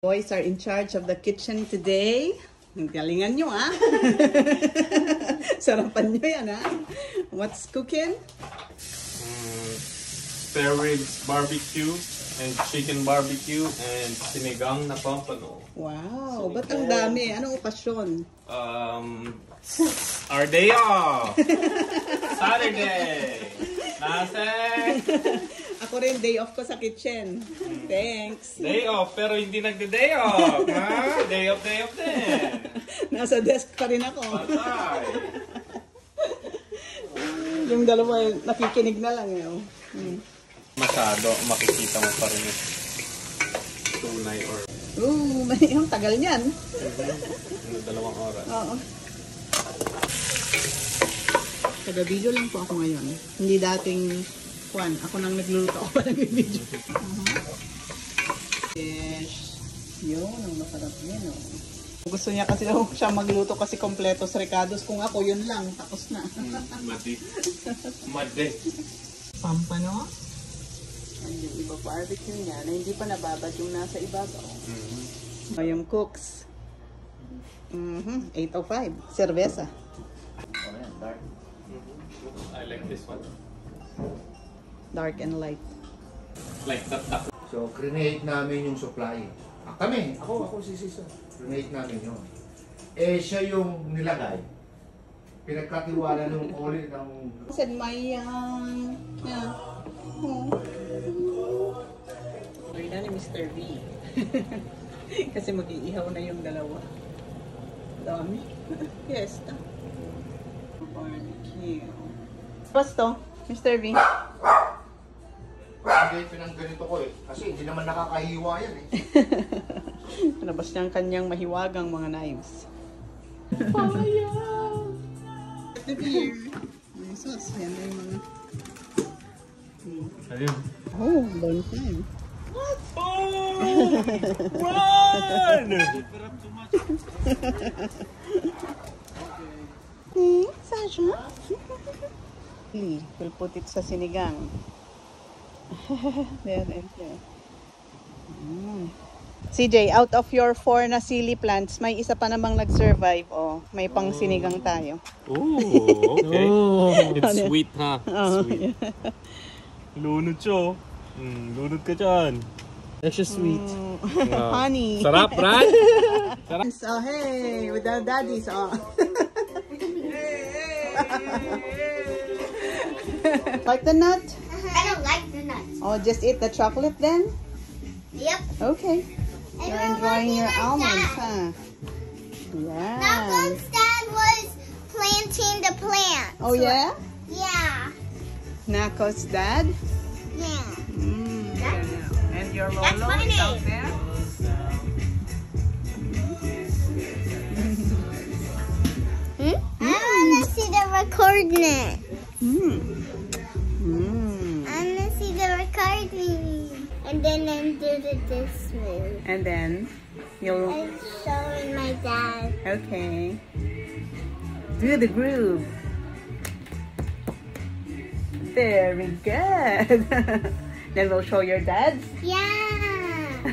Boys are in charge of the kitchen today. Galingan nyo, ah. Sarapan nyo yan, ah. What's cooking? Spare ribs barbecue and chicken barbecue and sinigang na pampano. Wow, ba't ang dami? Anong okasyon? Our day off! Saturday! Nasek! Ako rin, day off ko sa kitchen. Thanks. Day off, pero hindi nagde-day off. Ha? Day off din. Nasa desk pa rin ako. Patay. Yung dalawa, nakikinig na lang. Masyado, makikita mo pa rin yung tunay or... Ang tagal niyan. 2 oras. Oo. Taga-video lang po ako ngayon. Hindi dating... Ako nang nagluluto ako pa nag-video. Fish. Yun, ang masarap yan. Gusto niya kasi siya magluto kasi kompletos recados. Kung ako, yun lang. Tapos na. Madi. Madi. Pampano. And yung iba barbecue niya na hindi pa nababad yung nasa ibabaw. Yung cooks. 8:05. Cerveza. I like this one. Dark and light. Like that. So, create namin yung supply. Ako si Sisa. Create namin yun. Eh, siya yung nilagay. Pinagkatiwala ng oli ng... Said my, yeah. Ay na ni Mr. V. Kasi mag-iihaw na yung dalawa. Dami. Fiesta. Barbecue. Basto, Mr. V. Hindi pinangganito ko eh. Kasi hindi naman nakakahiwa yan eh. Nabas niya ang kanyang mahiwagang mga knives. Fire! The beer. May sauce. Yan na yung mga... Ayun. Oh, long time. Oh! Run! Sasha? We'll put it sa sinigang. There. CJ, out of your 4 na sili plants, may isa pa namang nag-survive. Oh, may pang sinigang tayo. Oh, okay. It's sweet, ha? Sweet. Lunod siya. Lunod ka dyan. Extra sweet. Honey. Sarap, right? Sarap. So, hey, with the daddies. Oh. Like the nut? I don't like the nuts. Oh, just eat the chocolate then? Yep. Okay. You're enjoying your almonds, huh? Yeah. Malcolm's dad was planting the plant. Oh, yeah? Yeah. Nako's dad? Yeah. And your That's Lolo my is out name. there? I want to see the recording. I want to see the recording. And then do this move. And then you'll... I'm showing my dad. Okay. Do the groove. Very good. Then we'll show your dad. Yeah.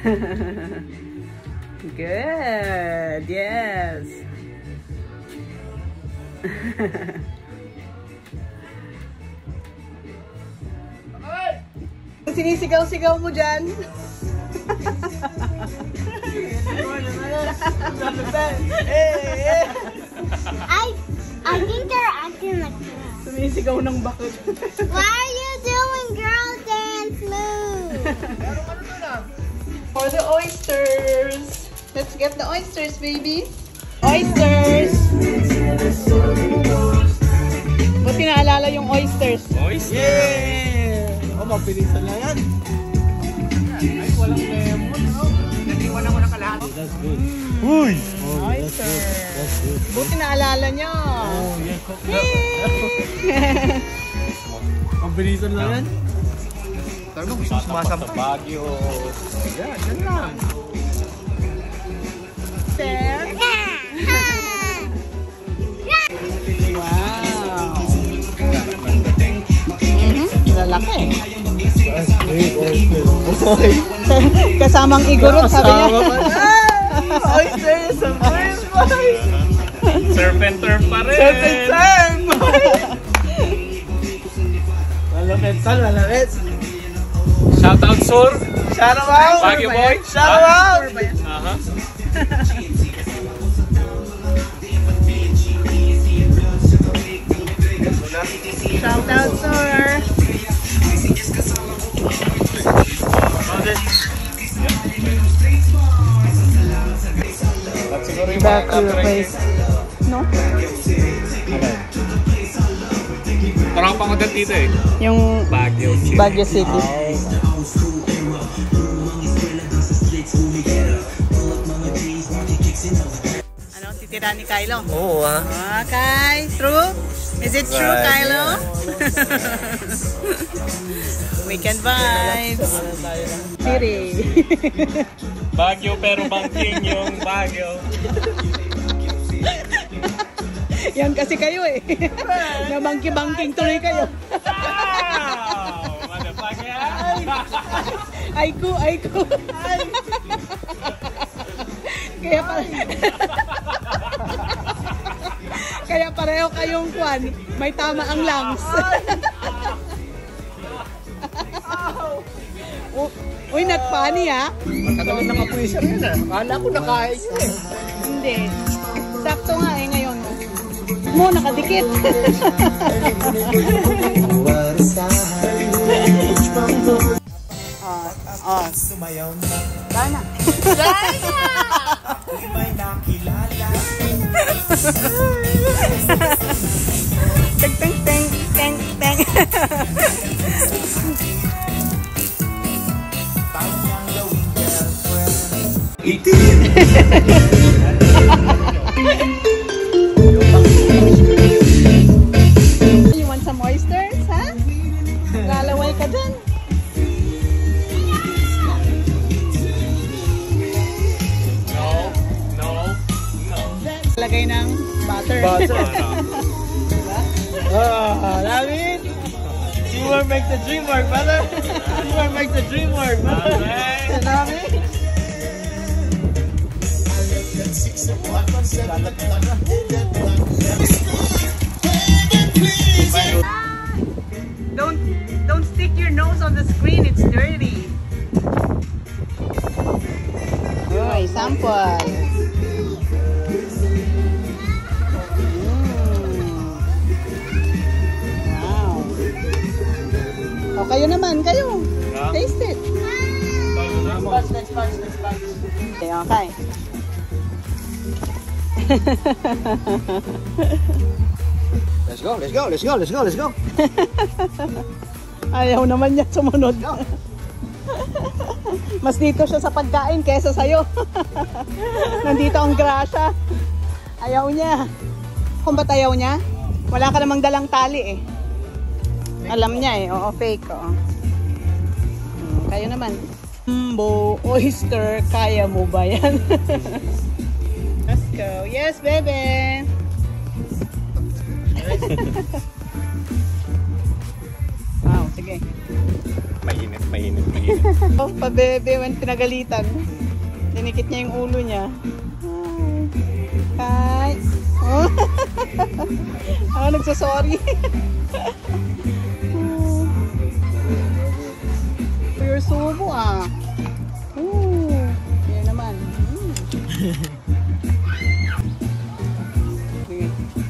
Good. Yes. Sinisigaw-sigaw mo dyan. I think they're acting like that. Sumisigaw ng bakit. Why are you doing girl dance move? For the oysters. Let's get the oysters, baby. Oysters. Buti naalala yung oysters. Oyster! Yeah! Oh, mapilisan na yan. Ay, walang lemon. Nag-iwan ako na kalahati. That's good. Uy! Oysters. That's good. Buti naalala nyo. Oh, yeah. Pabilisan na yan. Tara mo, gusto sumasampa. Sa Baguio. Yan, yan lang. Sir. Wow. Lalaki. That's great oyster. Kasamang igurot, sabi niya. Oysters, of course, boy. Surf and turf pa rin. Serpent, boy. Malapit, Sol, malapit. Shout out, Sur. Shout out. Baguio boy. Shout out. Aha. Shout out, sir. At siguro yung Back mga to the top place. No? Tropa ko dito eh. Yung Baguio City. Baguio City. Ano, titira ni Kylo? Oo, ah. Okay, true? Is it true, Right, Kylo? Weekend vibes. City. Baguio pero bangking yung Baguio. Yan kasi kayo eh. Nabangki-bangking tuloy kayo. Wow! Motherfucker! Ay ko. Kaya kaya pareho kayong kwan. May tama ang lungs. Uy, not funny ha? Matagal nakapuwisan yun ah. Akala ko nakain yun eh. Hindi. Sakto nga eh ngayon. Mo, nakadikit. Dana. Teng teng teng teng teng. You want some oysters, ha? Lalaway ka dyan. No. Lagay ng butter. Love it. Teamwork makes the dream work, brother. Teamwork makes the dream work, brother. Love it. Don't stick your nose on the screen, it's dirty. Uy, sample. Wow. O, kayo naman, kayo. Taste it. Next batch. Okay, okay. Let's go. Ayaw naman niya sumunod. Mas dito siya sa pagkain kesa sa'yo. Nandito ang grasa. Ayaw niya. Kung ba't ayaw niya? Wala ka namang dalang tali eh. Alam niya eh. Oo, fake. Oo. Kayo naman. Jumbo oyster, kaya mo ba yan? Let's go. Yes, baby. Wow, sige. Mainit. Oh, pa-bebe, when pinagalitan. Dinikit niya yung ulo niya. Hi. Oh. Nagsasorry. Pure subo ah. Yan naman.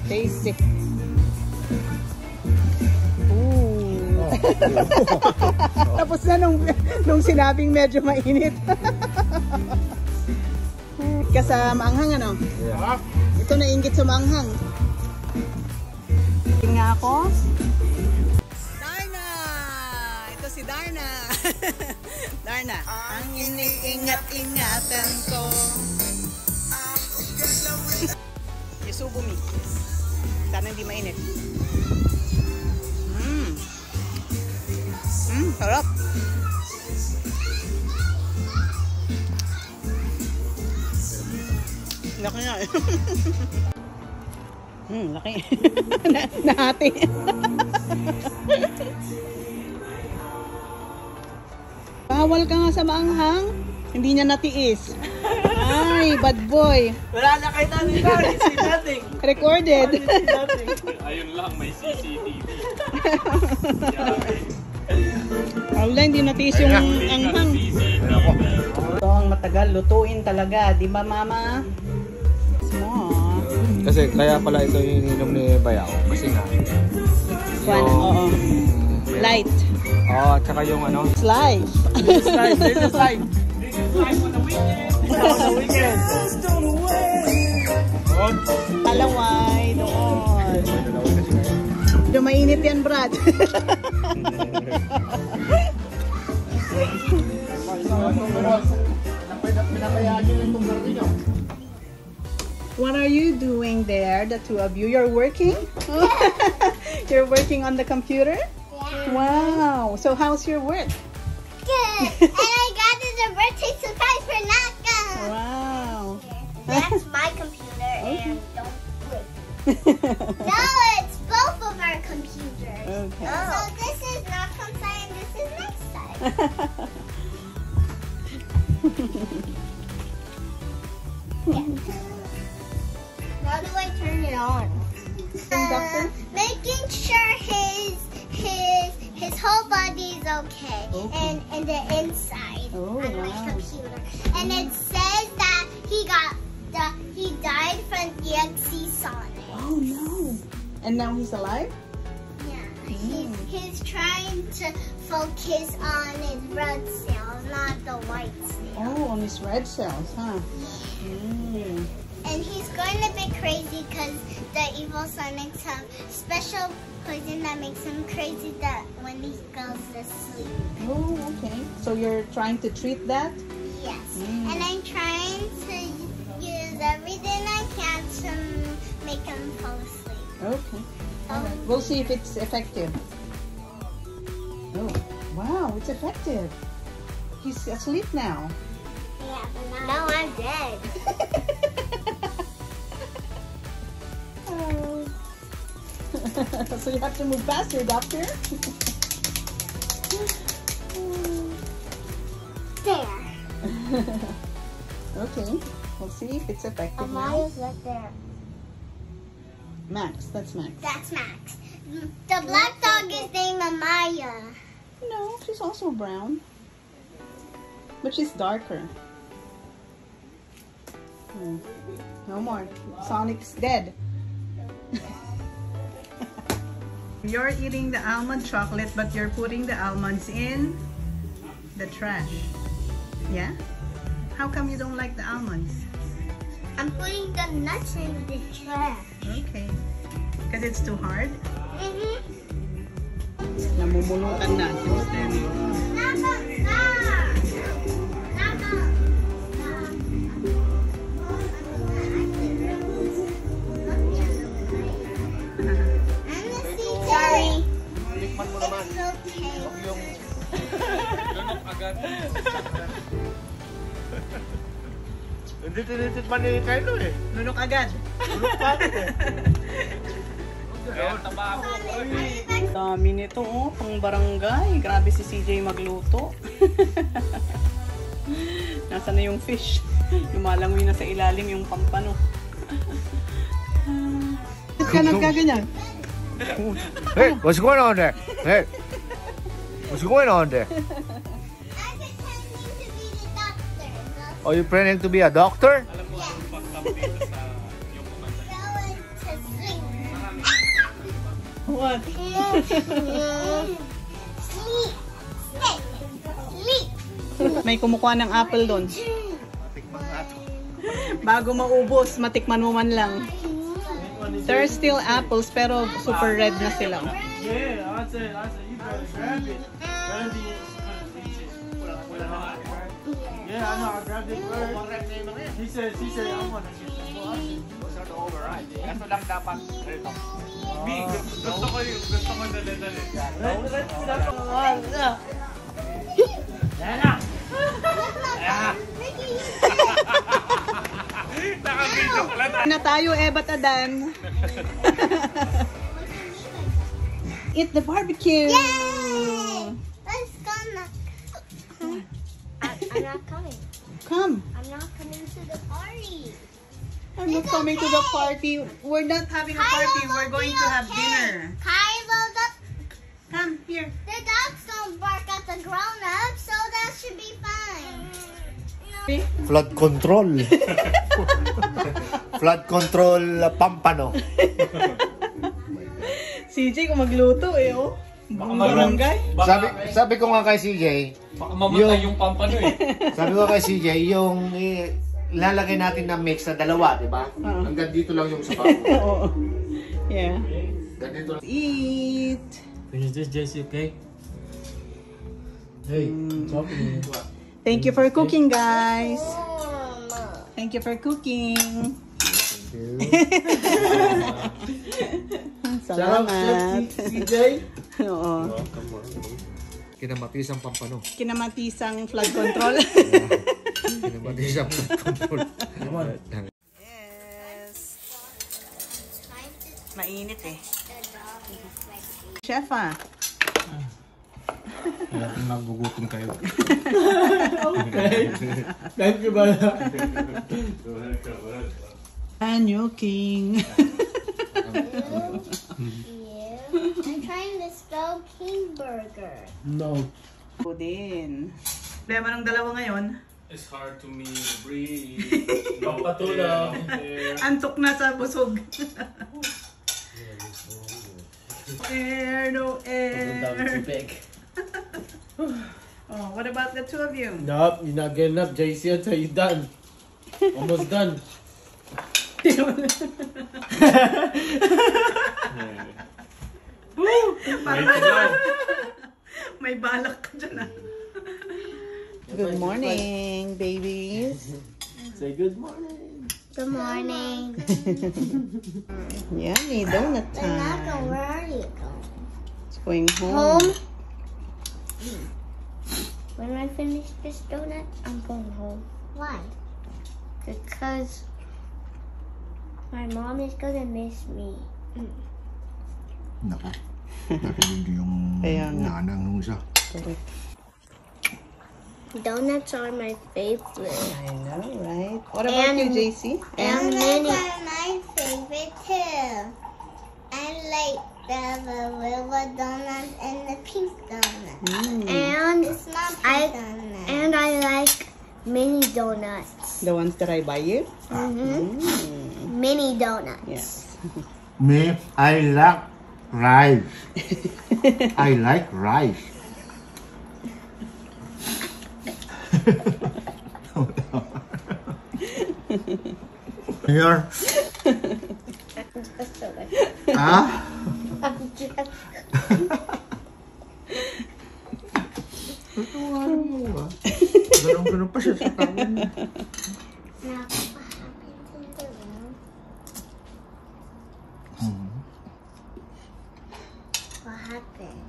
Tasty. Tapos na nung sinabing medyo mainit. Sa maanghang ano? Yeah. Ito nainggit sa maanghang. Tingnan ako. Darna! Ito si Darna. Darna. Ang iniingat-ingatan ko. Isubo mi. Sana hindi mainit. Sarap. Laki nga eh. Laki. Nahati. Wow, bawal ka nga sa maanghang. Hindi niya natiis. Ay, bad boy. Wala na kayo namin ba? I see nothing. Recorded. I see nothing. Ayun lang, may CCTV. Wala, hindi natiis yung anghang. Ito ang matagal. Lutuin talaga. Di ba, mama? Small. Kasi kaya pala ito yung ininom ni Bayaw. Kasi nga. Oo. Light. Oh, at saka yung ano. Slice. Slice. There's a slice. Slice on the weekend. On the weekend. Palaway. Doon. Medyo mainit yan, Brad. What are you doing there, the two of you? You're working? You're working on the computer? Yeah. Wow. So how's your work? Good. And I got a birthday surprise for Naka. Wow. That's my computer and don't break. No, it's both of our computers. Okay. So this is Naka's side and this is my side. How do I turn it on? Making sure his whole body is okay, Okay. and the inside Oh, on my wow. computer. And it says that he died from DXC Sonic. Oh no. And now he's alive? Yeah, he's trying to focus on his red cells, not the white cells. Oh, on his red cells, huh? Mm. And he's going a bit crazy because the evil Sonics have special poison that makes him crazy that when he goes to sleep. Oh, okay. So you're trying to treat that? Yes. Mm. And I'm trying to use everything I can to make him fall asleep. Okay. All right. We'll see if it's effective. Oh, wow, it's effective. He's asleep now. Yeah, but now I'm dead. So you have to move faster, doctor. There. Okay. We'll see if it's effective now. Amaya's right there. Max, that's Max. That's Max. The black dog is named Amaya. No, she's also brown. But she's darker. No more. Sonic's dead. You're eating the almond chocolate, but you're putting the almonds in the trash. Yeah? How come you don't like the almonds? I'm putting the nuts in the trash. Okay. Because it's too hard? Mm-hmm. Namumulutan na si Mr. Leo. Sorry. Tikman mo naman. It's okay. Yung lunok agad. Hindi tinitikman ni Kylo eh. Lunok agad. Lunok pa agad eh. Dami nito, oh, pang barangay. Grabe si CJ magluto. Nasaan na yung fish? Lumalangoy na sa ilalim yung pampano. Bakit ka nagkaganyan? Hey, what's going on there? Hey, what's going on there? I'm pretending to be the doctor. Are you planning to be a doctor? What? Sleep. Sleep. May kumukuha ng apple doon. Bago maubos, matikman mo man lang. There are still apples, pero super red na sila. Yeah, I said, you better grab it. Better be yeah, I know, I grabbed it first. He said, I'm gonna get some more. Kaso lang dapat rito. Gusto ko dali-dali. Yan na! Nakabidyo pala tayo. Na tayo, Ebat Adan. Eat the barbecue! Yay! Let's go now. come. I'm not coming to the party. I'm not coming to the party. We're not having a party. We're going to have dinner. Kylo, Come here. the dogs don't bark at the grown-ups, so that should be fine. Flood control. Flood control pampano. CJ kung magluto eh, oh. Barangay. Sabi ko nga kay CJ, Baka mamatay yung pampano eh. sabi ko kay CJ, yung lalagay natin na mix na dalawa, di ba? Hanggang dito lang yung sabaw. Oo. Yeah. Hanggang dito lang. Eat. Finish this, JC, okay? Hey, talking. Thank you for cooking, guys. Thank you for cooking. Salamat. CJ. Oo. Kinamatisang pampano. Kinamatisang flood control. Kinamatisang flood control. Yes. Mainit eh. Chef ah. Kaya nagugutom kayo. Okay. Thank you, Bala. And you king. I'm trying to spell King Burger. No. Ako din. Problema ng dalawa ngayon. It's hard to me breathe. Pampatulog. Antok na sa busog. Air, no air. Oh, what about the two of you? Nope, you're not getting up, JC, until you're done. Almost done. May balak ka dyan ah. Good morning, babies. Say good morning. Good morning. Yummy donut Naka, time. where are you going? It's going home. When I finish this donut, I'm going home. Why? Because my mom is gonna miss me. Naka. Narinig yung Kaya nga. nanang nung isa. Correct. Donuts are my favorite. I know, right? What about you, JC? And donuts are my favorite too. I like the little donut and the pink donut. And it's not pink donut. And I like mini donuts. The ones that I buy you? Mini donuts. Yes. Me, I like rice. I like rice. Here. Ah? Ganun pa siya sa tawon. Now, what happens in the room? What happened?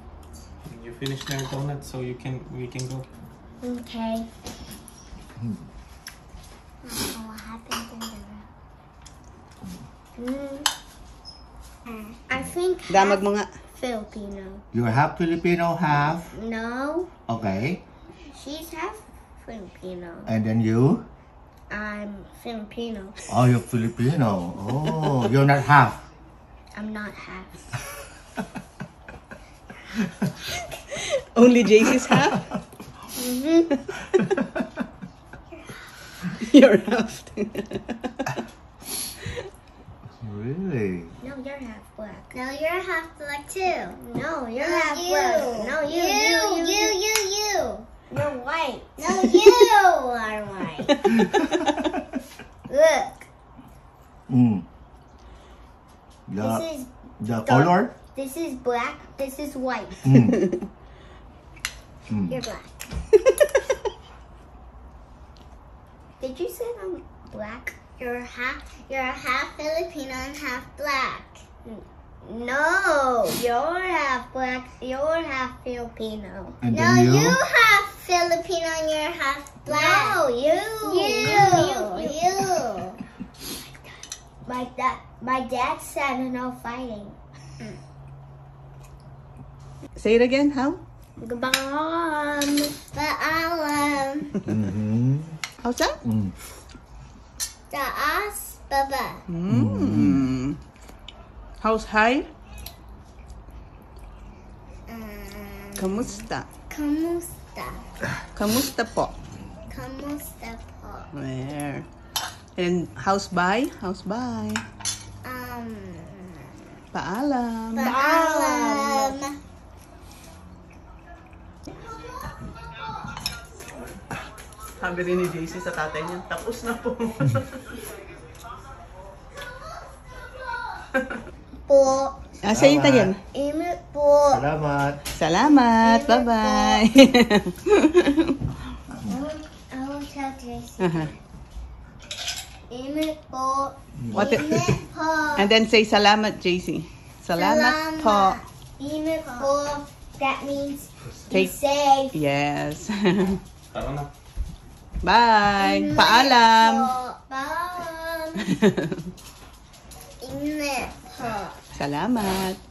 You finish their donut so we can go. Okay. What happened in the room? I think Damag mo nga. Filipino. You are half Filipino, half? No, Okay. she's half Filipino. And then you? I'm Filipino. Oh, you're Filipino. Oh, you're not half. I'm not half. Only JC's half? You're half. Really? No, you're half black. No, you're half black too. No, you're half black. No, you. You're white. No, you are white. Look, The color? this is black. This is white. You're black. Did you say I'm black? You're half Filipino and half black. No, you're half black. You're half Filipino. And No, then you? you half Filipino and you're half black. No, you. My dad said no fighting. Say it again, how? Goodbye. But Mm-hmm. How's that? Taas, baba. How's hi? Kamusta? Kamusta. Kamusta po? Kamusta po. Where? And how's bye? How's bye? Paalam. Paalam. Sabi rin ni JC sa tatay niya, tapos na po. Po. Say it again. Imit po. Salamat. Salamat. Bye-bye. I will tell Tracy. Uh-huh. Imit po. What the- Imit po. And then say salamat, JC. Salamat po. Imit po. That means Take- be safe. Yes. Tara na. Bye. Imit Paalam. po. Paalam. Imit po. Salamat.